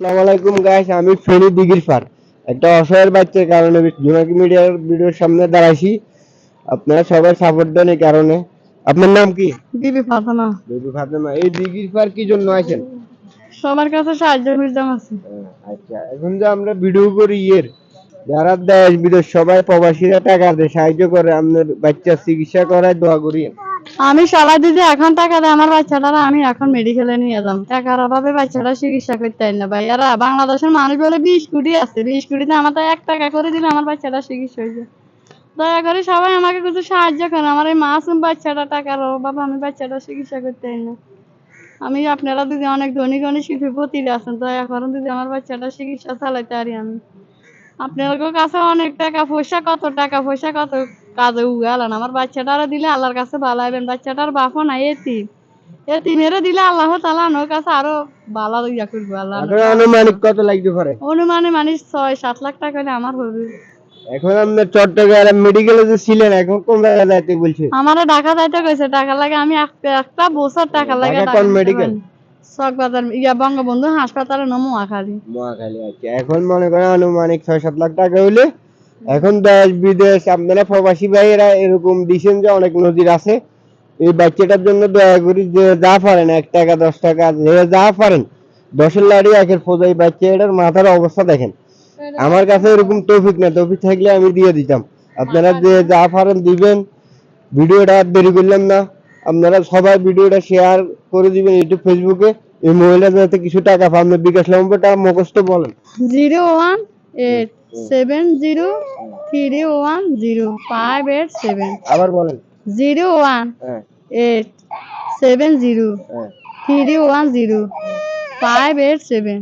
আসসালামু আলাইকুম গাইস, আমি ফেনী দিঘির পার একটা অসহায়ের বাচ্চার কারণে জোনাকি মিডিয়ার ভিডিওর সামনে দাঁড়াইছি। আপনারা সবাই সাপোর্ট দেন এই কারণে। আপনার নাম কি? বিবি ফাতেমা। বেবি ফাতেমা, এই দিঘির পার কি জন্য আইছেন? সবার কাছে সাহায্য খুঁজতাম আছে। আচ্ছা, এখন যে আমরা ভিডিও করি যারা দেশ বিদেশ সবাই প্রবাসীরা টাকা দেয়, সাহায্য করে, আপনার বাচ্চার চিকিৎসা করায় দোয়া করি। আমি সবাই দিদি এখন টাকা দেয় আমার বাচ্চাটারা, আমি এখন মেডিকেলে নিয়ে যাম। টাকার অভাবে বাচ্চাটা চিকিৎসা করতে পারি না ভাই। এরা বাংলাদেশের মানুষ বলে 20 কোটি আছে, 20 কোটিতে আমার তো 1 টাকা করে দিলে আমার বাচ্চাটা চিকিৎসা হয়ে যায়। দয়া করে সবাই আমাকে কিছু সাহায্য করেন, আমার এই মাসুম বাচ্চাটা টাকার অভাবে আমি বাচ্চাটা চিকিৎসা করতে পারি না। আমি আপনারা দিদি অনেক ধনী ধনী শিল্পপতি আছেন, দয়া করেন দিদি আমার বাচ্চাটা চিকিৎসা চালাইতে পারি আমি। আপনাদের কাছে অনেক টাকা পয়সা, কত কাজে উগালান, আমার বাচ্চাটারা দিলে আল্লাহর কাছে ভালো হবেন। বাচ্চাটার বাপও নাই, এতিমেরে দিলে আল্লাহ তাআলা আমার কাছে আরো ভালো ইয়া করবে। আল্লাহ আনুমানিক কত লাগতে পারে? অনুমানে মানে 6-7 লাখ টাকা হলে আমার হবে। এখন আপনার চট্টগ্রাম মেডিকেলে যে ছিলেন, এখন কোন জায়গায় যাইতে বলছে? আমারে ঢাকা যাইতে কইছে, টাকা লাগে আমি একটা বছর টাকা লাগে ঢাকা কোন মেডিকেল? চকবাজার বঙ্গবন্ধু হাসপাতালে নোয়াখালী। আচ্ছা, এখন মনে করেন আনুমানিক 6-7 লাখ টাকা হইলে এখন দেশ বিদেশ আপনারা প্রবাসী ভাইয়েরা এরকম দিচ্ছেন যে অনেক নজির আছে। এই বাচ্চাটার জন্য দয়া করি যে যা পারেন, 1 টাকা 10 টাকা যে যা পারেন, 10-এর লাড়ি 1-এর ফোজা, এই বাচ্চাটার মাথার অবস্থা দেখেন। আমার কাছে এরকম তৌফিক না, তৌফিক থাকলে আমি দিয়ে দিতাম। আপনারা যে যা পারেন দিবেন। ভিডিওটা আর দেরি করলাম না, আপনারা সবাই ভিডিওটা শেয়ার করে দিবেন ইউটিউব ফেসবুকে। এই মহিলা যাতে কিছু টাকা পান। বিকাশ নম্বরটা মুখস্থ বলেন। 01870310587। আবার বলেন। 01870310587।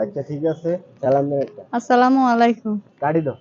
আচ্ছা, ঠিক আছে। সালাম দেন একটা। আসসালামু আলাইকুম। কাটি দাও।